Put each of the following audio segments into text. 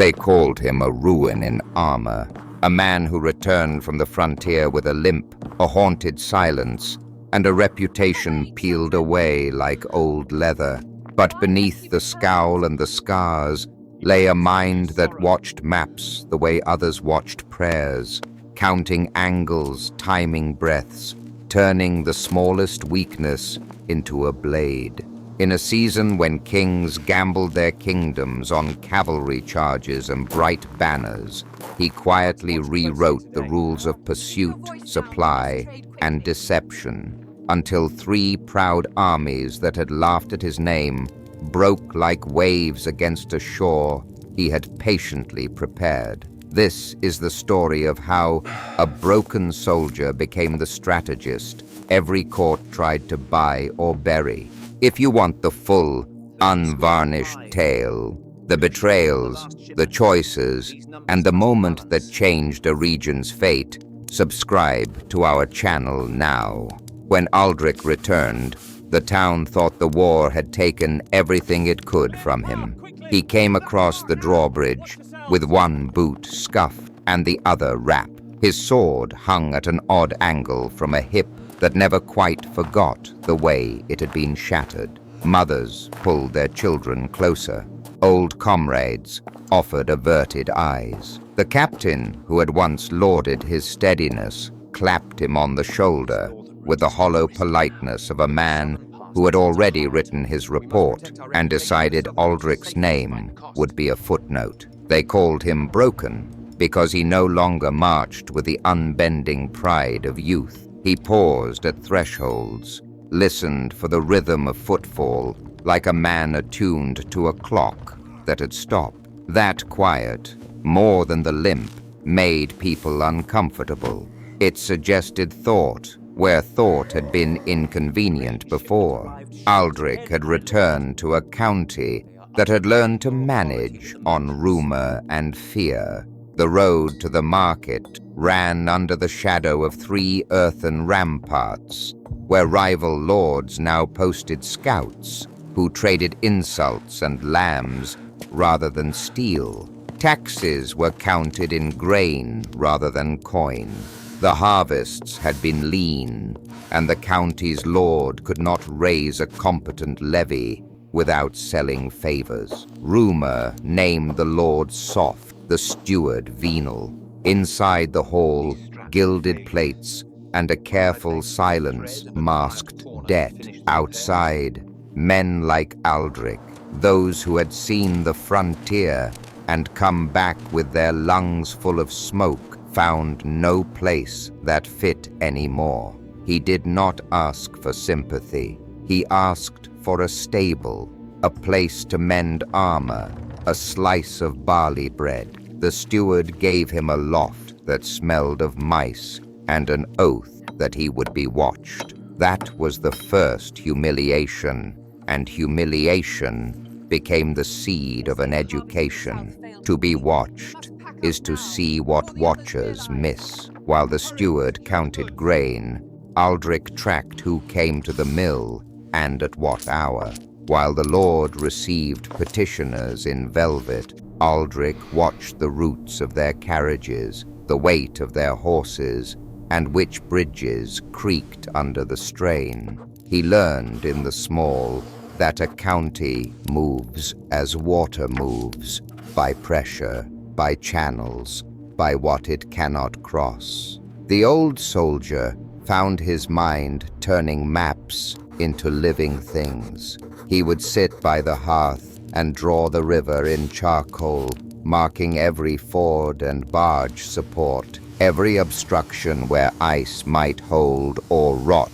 They called him a ruin in armor, a man who returned from the frontier with a limp, a haunted silence, and a reputation peeled away like old leather. But beneath the scowl and the scars lay a mind that watched maps the way others watched prayers, counting angles, timing breaths, turning the smallest weakness into a blade. In a season when kings gambled their kingdoms on cavalry charges and bright banners, he quietly rewrote the rules of pursuit, supply, and deception, until 3 proud armies that had laughed at his name broke like waves against a shore he had patiently prepared. This is the story of how a broken soldier became the strategist every court tried to buy or bury. If you want the full, unvarnished tale, the betrayals, the choices, and the moment that changed a region's fate, subscribe to our channel now. When Aldrich returned, the town thought the war had taken everything it could from him. He came across the drawbridge with one boot scuffed and the other wrapped. His sword hung at an odd angle from a hip that never quite forgot the way it had been shattered. Mothers pulled their children closer. Old comrades offered averted eyes. The captain, who had once lauded his steadiness, clapped him on the shoulder with the hollow politeness of a man who had already written his report and decided Aldrich's name would be a footnote. They called him broken because he no longer marched with the unbending pride of youth. He paused at thresholds, listened for the rhythm of footfall like a man attuned to a clock that had stopped. That quiet, more than the limp, made people uncomfortable. It suggested thought where thought had been inconvenient before. Aldrich had returned to a county that had learned to manage on rumor and fear. The road to the market ran under the shadow of 3 earthen ramparts, where rival lords now posted scouts who traded insults and lambs rather than steel. Taxes were counted in grain rather than coin. The harvests had been lean, and the county's lord could not raise a competent levy without selling favors. Rumor named the lord soft, the steward venal. Inside the hall, gilded plates and a careful silence masked debt. Outside, men like Aldrich, those who had seen the frontier and come back with their lungs full of smoke, found no place that fit anymore. He did not ask for sympathy. He asked for a stable, a place to mend armor, a slice of barley bread. The steward gave him a loft that smelled of mice and an oath that he would be watched. That was the first humiliation, and humiliation became the seed of an education. To be watched is to see what watchers miss. While the steward counted grain, Aldrich tracked who came to the mill and at what hour. While the lord received petitioners in velvet, Aldrich watched the routes of their carriages, the weight of their horses, and which bridges creaked under the strain. He learned in the small that a county moves as water moves, by pressure, by channels, by what it cannot cross. The old soldier found his mind turning maps into living things. He would sit by the hearth and draw the river in charcoal, marking every ford and barge support, every obstruction where ice might hold or rot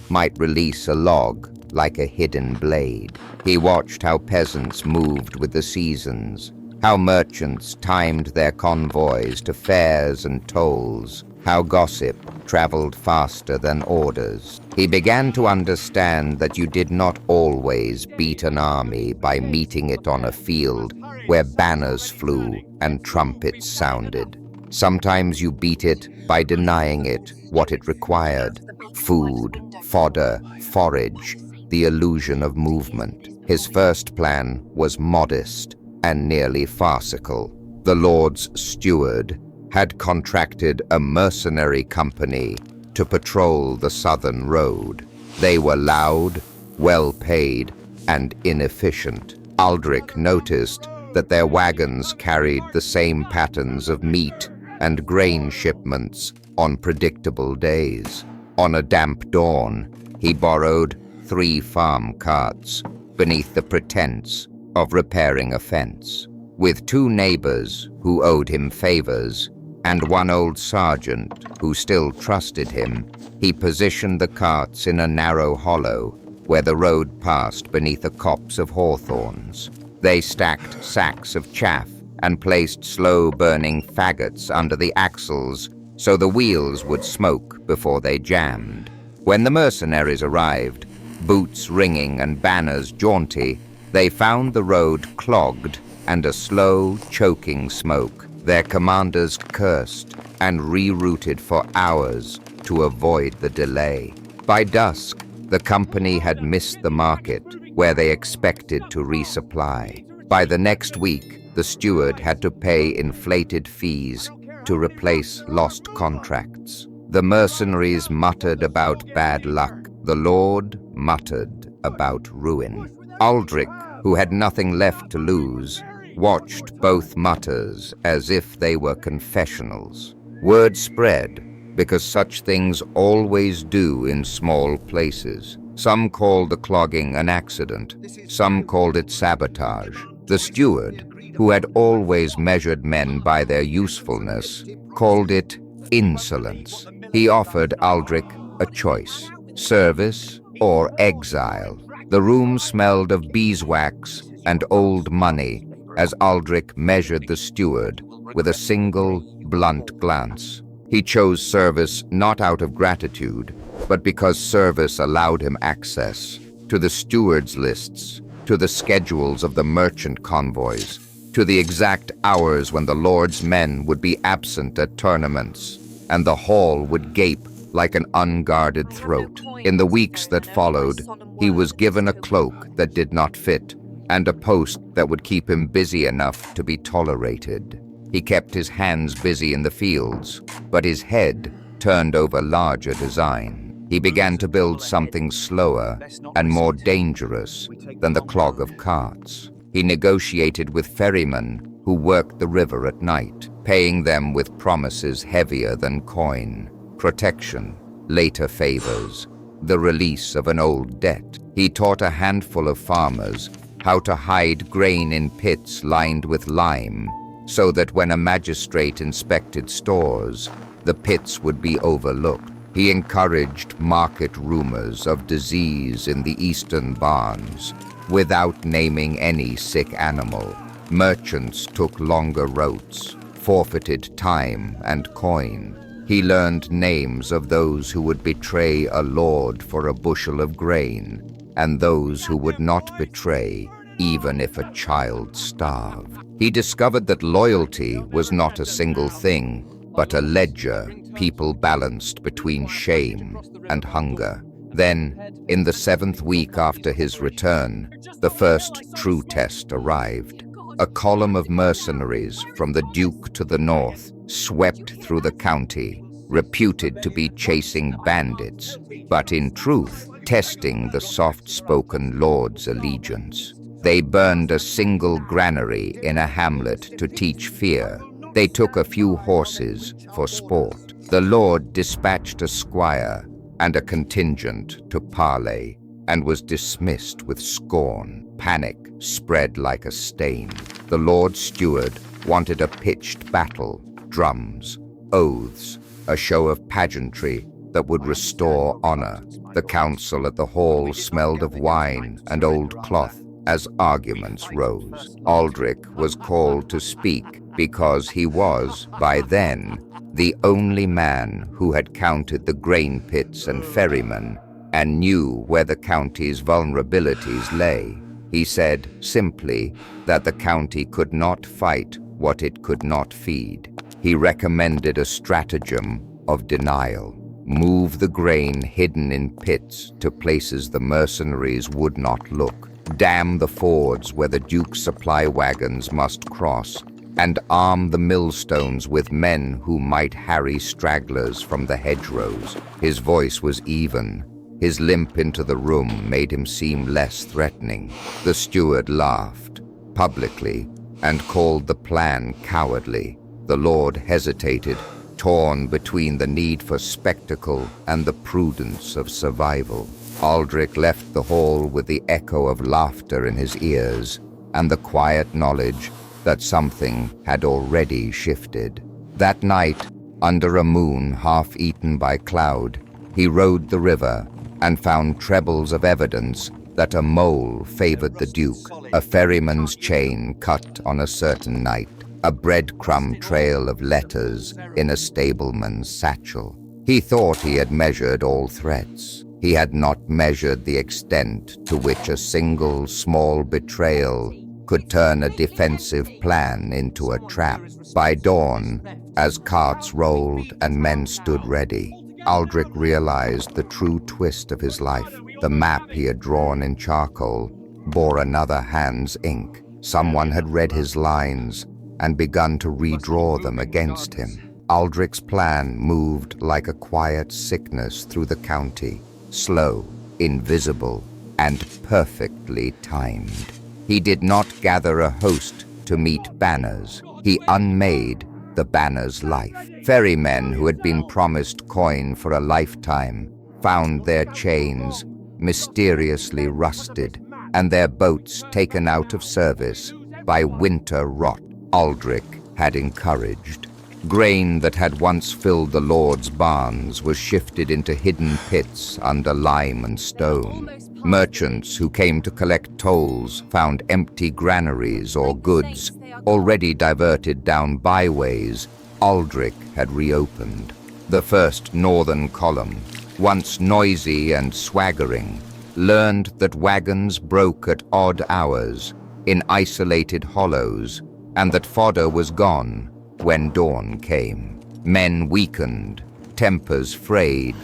might release a log like a hidden blade. He watched how peasants moved with the seasons, how merchants timed their convoys to fares and tolls, how gossip traveled faster than orders. He began to understand that you did not always beat an army by meeting it on a field where banners flew and trumpets sounded. Sometimes you beat it by denying it what it required: food, fodder, forage, the illusion of movement. His first plan was modest and nearly farcical. the Lord's steward, had contracted a mercenary company to patrol the southern road. They were loud, well-paid, and inefficient. Aldrich noticed that their wagons carried the same patterns of meat and grain shipments on predictable days. On a damp dawn, he borrowed 3 farm carts beneath the pretense of repairing a fence. With 2 neighbors who owed him favors and 1 old sergeant who still trusted him, he positioned the carts in a narrow hollow where the road passed beneath a copse of hawthorns. They stacked sacks of chaff and placed slow-burning faggots under the axles so the wheels would smoke before they jammed. When the mercenaries arrived, boots ringing and banners jaunty, they found the road clogged and a slow, choking smoke. Their commanders cursed and rerouted for hours to avoid the delay. By dusk, the company had missed the market where they expected to resupply. By the next week, the steward had to pay inflated fees to replace lost contracts. The mercenaries muttered about bad luck. The Lord muttered about ruin. Aldrich, who had nothing left to lose, watched both mutters as if they were confessionals. Word spread, because such things always do in small places. Some called the clogging an accident. Some called it sabotage. The steward, who had always measured men by their usefulness, called it insolence. He offered Aldrich a choice: service or exile. The room smelled of beeswax and old money as Aldrich measured the steward with a single, blunt glance. He chose service not out of gratitude, but because service allowed him access to the steward's lists, to the schedules of the merchant convoys, to the exact hours when the Lord's men would be absent at tournaments, and the hall would gape like an unguarded throat. In the weeks that followed, he was given a cloak that did not fit, and a post that would keep him busy enough to be tolerated. He kept his hands busy in the fields, but his head turned over larger design. He began to build something slower and more dangerous than the clog of carts. He negotiated with ferrymen who worked the river at night, paying them with promises heavier than coin: protection, later favors, the release of an old debt. He taught a handful of farmers how to hide grain in pits lined with lime, so that when a magistrate inspected stores, the pits would be overlooked. He encouraged market rumors of disease in the eastern barns, without naming any sick animal. Merchants took longer routes, forfeited time and coin. He learned names of those who would betray a lord for a bushel of grain, and those who would not betray even if a child starved. He discovered that loyalty was not a single thing, but a ledger people balanced between shame and hunger. Then, in the 7th week after his return, the first true test arrived. A column of mercenaries from the Duke to the north swept through the county, reputed to be chasing bandits, but in truth, testing the soft-spoken lord's allegiance. They burned a single granary in a hamlet to teach fear. They took a few horses for sport. The lord dispatched a squire and a contingent to parley, and was dismissed with scorn. Panic spread like a stain. The Lord Steward wanted a pitched battle, drums, oaths, a show of pageantry that would restore honor. The council at the hall smelled of wine and old cloth as arguments rose. Aldrich was called to speak because he was, by then, the only man who had counted the grain pits and ferrymen and knew where the county's vulnerabilities lay. He said simply that the county could not fight what it could not feed. He recommended a stratagem of denial. Move the grain hidden in pits to places the mercenaries would not look. Dam the fords where the Duke's supply wagons must cross, and arm the millstones with men who might harry stragglers from the hedgerows. His voice was even. His limp into the room made him seem less threatening. The steward laughed, publicly, and called the plan cowardly. The Lord hesitated, torn between the need for spectacle and the prudence of survival. Aldrich left the hall with the echo of laughter in his ears and the quiet knowledge that something had already shifted. That night, under a moon half-eaten by cloud, he rode the river and found trebles of evidence that a mole favored the Duke, a ferryman's chain cut on a certain night, a breadcrumb trail of letters in a stableman's satchel. He thought he had measured all threats. He had not measured the extent to which a single small betrayal could turn a defensive plan into a trap. By dawn, as carts rolled and men stood ready, Aldrich realized the true twist of his life. The map he had drawn in charcoal bore another hand's ink. Someone had read his lines and begun to redraw them against him. Aldrich's plan moved like a quiet sickness through the county, slow, invisible, and perfectly timed. He did not gather a host to meet banners. He unmade the banner's life. Ferrymen who had been promised coin for a lifetime found their chains mysteriously rusted and their boats taken out of service by winter rot. Aldrich had encouraged. Grain that had once filled the Lord's barns was shifted into hidden pits under lime and stone. Merchants who came to collect tolls found empty granaries or goods already diverted down byways Aldrich had reopened. The first northern column, once noisy and swaggering, learned that wagons broke at odd hours in isolated hollows and that fodder was gone when dawn came. Men weakened, tempers frayed,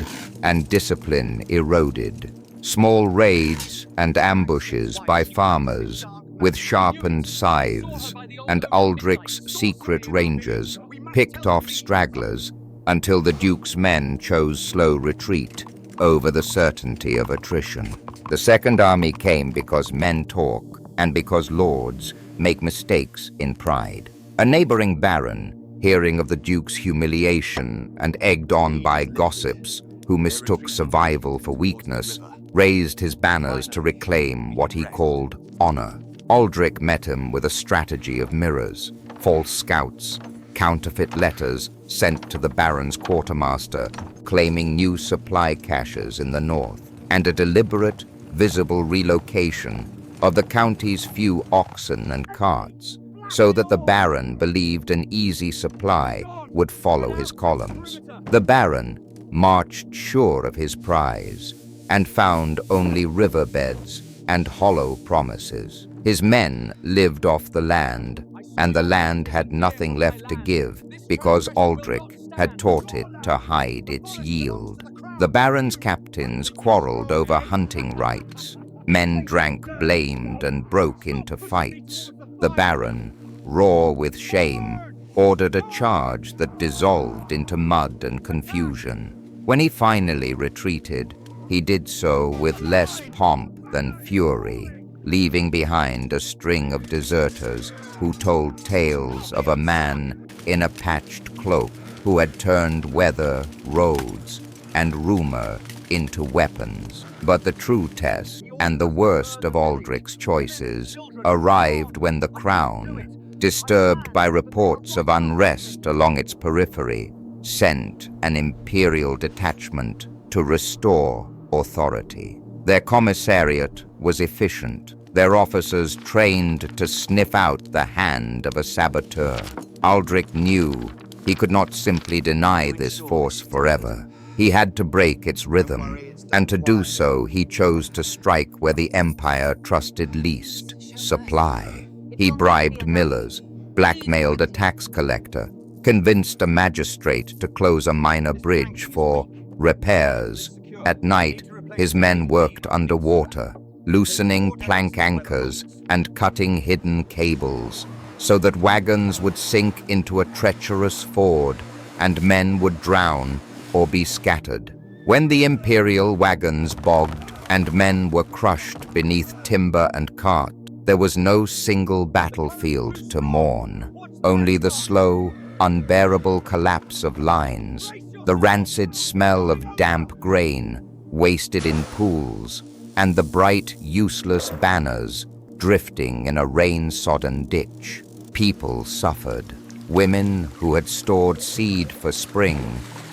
and discipline eroded. Small raids and ambushes by farmers with sharpened scythes and Aldrich's secret rangers picked off stragglers until the Duke's men chose slow retreat over the certainty of attrition. The Second Army came because men talk and because lords make mistakes in pride. A neighboring baron, hearing of the Duke's humiliation and egged on by gossips who mistook survival for weakness, raised his banners to reclaim what he called honor. Aldrich met him with a strategy of mirrors, false scouts, counterfeit letters sent to the Baron's quartermaster claiming new supply caches in the north, and a deliberate, visible relocation of the county's few oxen and carts, so that the Baron believed an easy supply would follow his columns. The Baron marched sure of his prize and found only riverbeds and hollow promises. His men lived off the land, and the land had nothing left to give because Aldrich had taught it to hide its yield. The Baron's captains quarreled over hunting rights. Men drank, blamed, and broke into fights. The Baron, raw with shame, ordered a charge that dissolved into mud and confusion. When he finally retreated, he did so with less pomp than fury, leaving behind a string of deserters who told tales of a man in a patched cloak who had turned weather, roads, and rumor into weapons. But the true test, and the worst of Aldrich's choices, arrived when the Crown, disturbed by reports of unrest along its periphery, sent an imperial detachment to restore authority. Their commissariat was efficient, their officers trained to sniff out the hand of a saboteur. Aldrich knew he could not simply deny this force forever. He had to break its rhythm, and to do so he chose to strike where the Empire trusted least: supply. He bribed millers, blackmailed a tax collector, convinced a magistrate to close a minor bridge for repairs. At night, his men worked underwater, loosening plank anchors and cutting hidden cables, so that wagons would sink into a treacherous ford, and men would drown or be scattered. When the imperial wagons bogged and men were crushed beneath timber and cart, there was no single battlefield to mourn, only the slow, unbearable collapse of lines, the rancid smell of damp grain wasted in pools, and the bright, useless banners drifting in a rain-sodden ditch. People suffered. Women who had stored seed for spring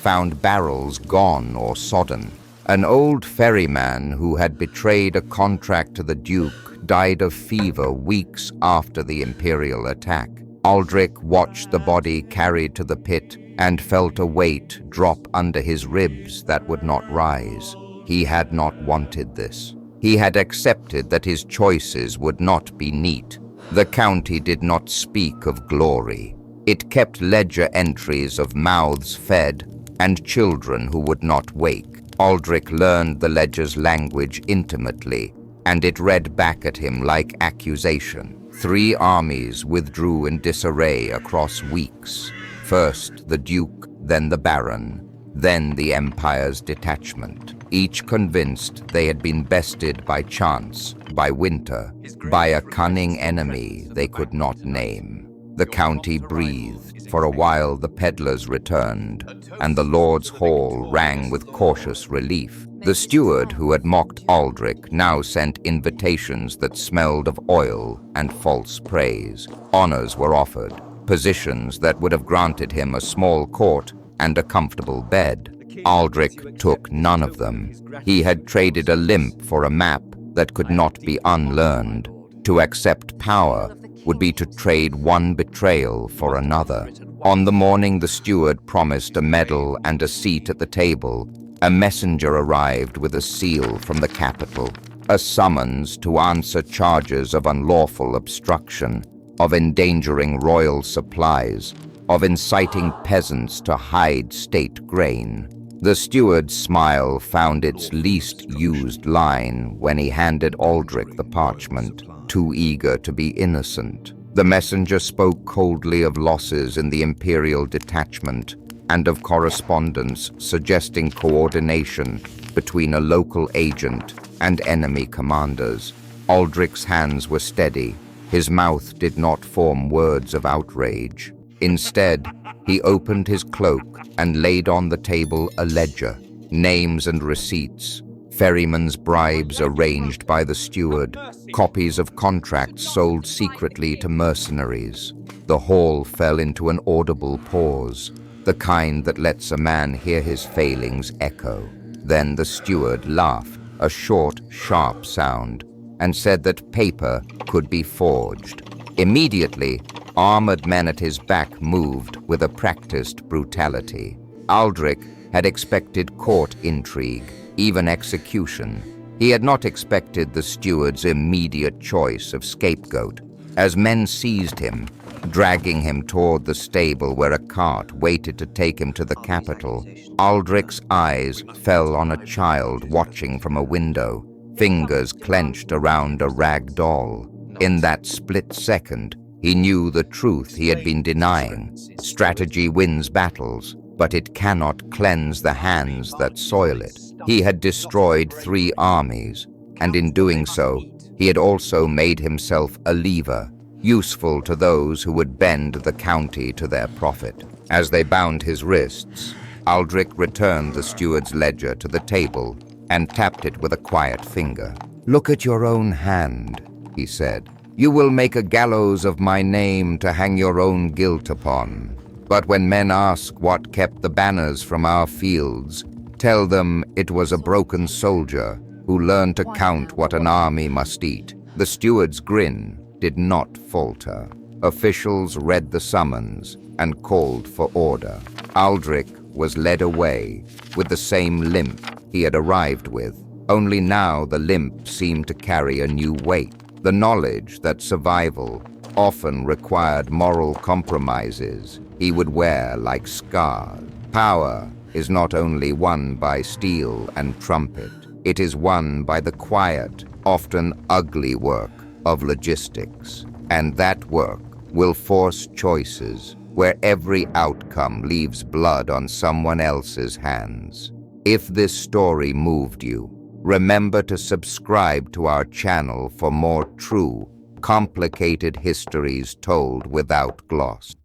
found barrels gone or sodden. An old ferryman who had betrayed a contract to the Duke died of fever weeks after the imperial attack. Aldrich watched the body carried to the pit and felt a weight drop under his ribs that would not rise. He had not wanted this. He had accepted that his choices would not be neat. The county did not speak of glory. It kept ledger entries of mouths fed and children who would not wake. Aldrich learned the ledger's language intimately, and it read back at him like accusation. 3 armies withdrew in disarray across weeks. First the Duke, then the Baron, then the Empire's detachment, each convinced they had been bested by chance, by winter, by a cunning enemy they could not name. The county breathed. For a while the peddlers returned, and the Lord's Hall rang with cautious relief. The steward who had mocked Aldrich now sent invitations that smelled of oil and false praise. Honors were offered, positions that would have granted him a small court and a comfortable bed. Aldrich took none of them. He had traded a limp for a map that could not be unlearned. To accept power would be to trade one betrayal for another. On the morning the steward promised a medal and a seat at the table, a messenger arrived with a seal from the capital, a summons to answer charges of unlawful obstruction, of endangering royal supplies, of inciting peasants to hide state grain. The steward's smile found its least used line when he handed Aldrich the parchment, too eager to be innocent. The messenger spoke coldly of losses in the imperial detachment and of correspondence suggesting coordination between a local agent and enemy commanders. Aldrich's hands were steady. His mouth did not form words of outrage. Instead, he opened his cloak and laid on the table a ledger, names and receipts, ferryman's bribes arranged by the steward, copies of contracts sold secretly to mercenaries. The hall fell into an audible pause, the kind that lets a man hear his failings echo. Then the steward laughed, a short, sharp sound, and said that paper could be forged. Immediately, armored men at his back moved with a practiced brutality. Aldrich had expected court intrigue, even execution. He had not expected the steward's immediate choice of scapegoat. As men seized him, dragging him toward the stable where a cart waited to take him to the capital, Aldrich's eyes fell on a child watching from a window, fingers clenched around a rag doll. In that split second, he knew the truth he had been denying. Strategy wins battles, but it cannot cleanse the hands that soil it. He had destroyed 3 armies, and in doing so, he had also made himself a lever, useful to those who would bend the county to their profit. As they bound his wrists, Aldrich returned the steward's ledger to the table and tapped it with a quiet finger. "Look at your own hand," he said. "You will make a gallows of my name to hang your own guilt upon. But when men ask what kept the banners from our fields, tell them it was a broken soldier who learned to count what an army must eat." The steward's grin did not falter. Officials read the summons and called for order. Aldrich was led away with the same limp he had arrived with, only now the limp seemed to carry a new weight. The knowledge that survival often required moral compromises he would wear like scars. Power is not only won by steel and trumpet, it is won by the quiet, often ugly work of logistics. And that work will force choices where every outcome leaves blood on someone else's hands. If this story moved you, remember to subscribe to our channel for more true, complicated histories told without gloss.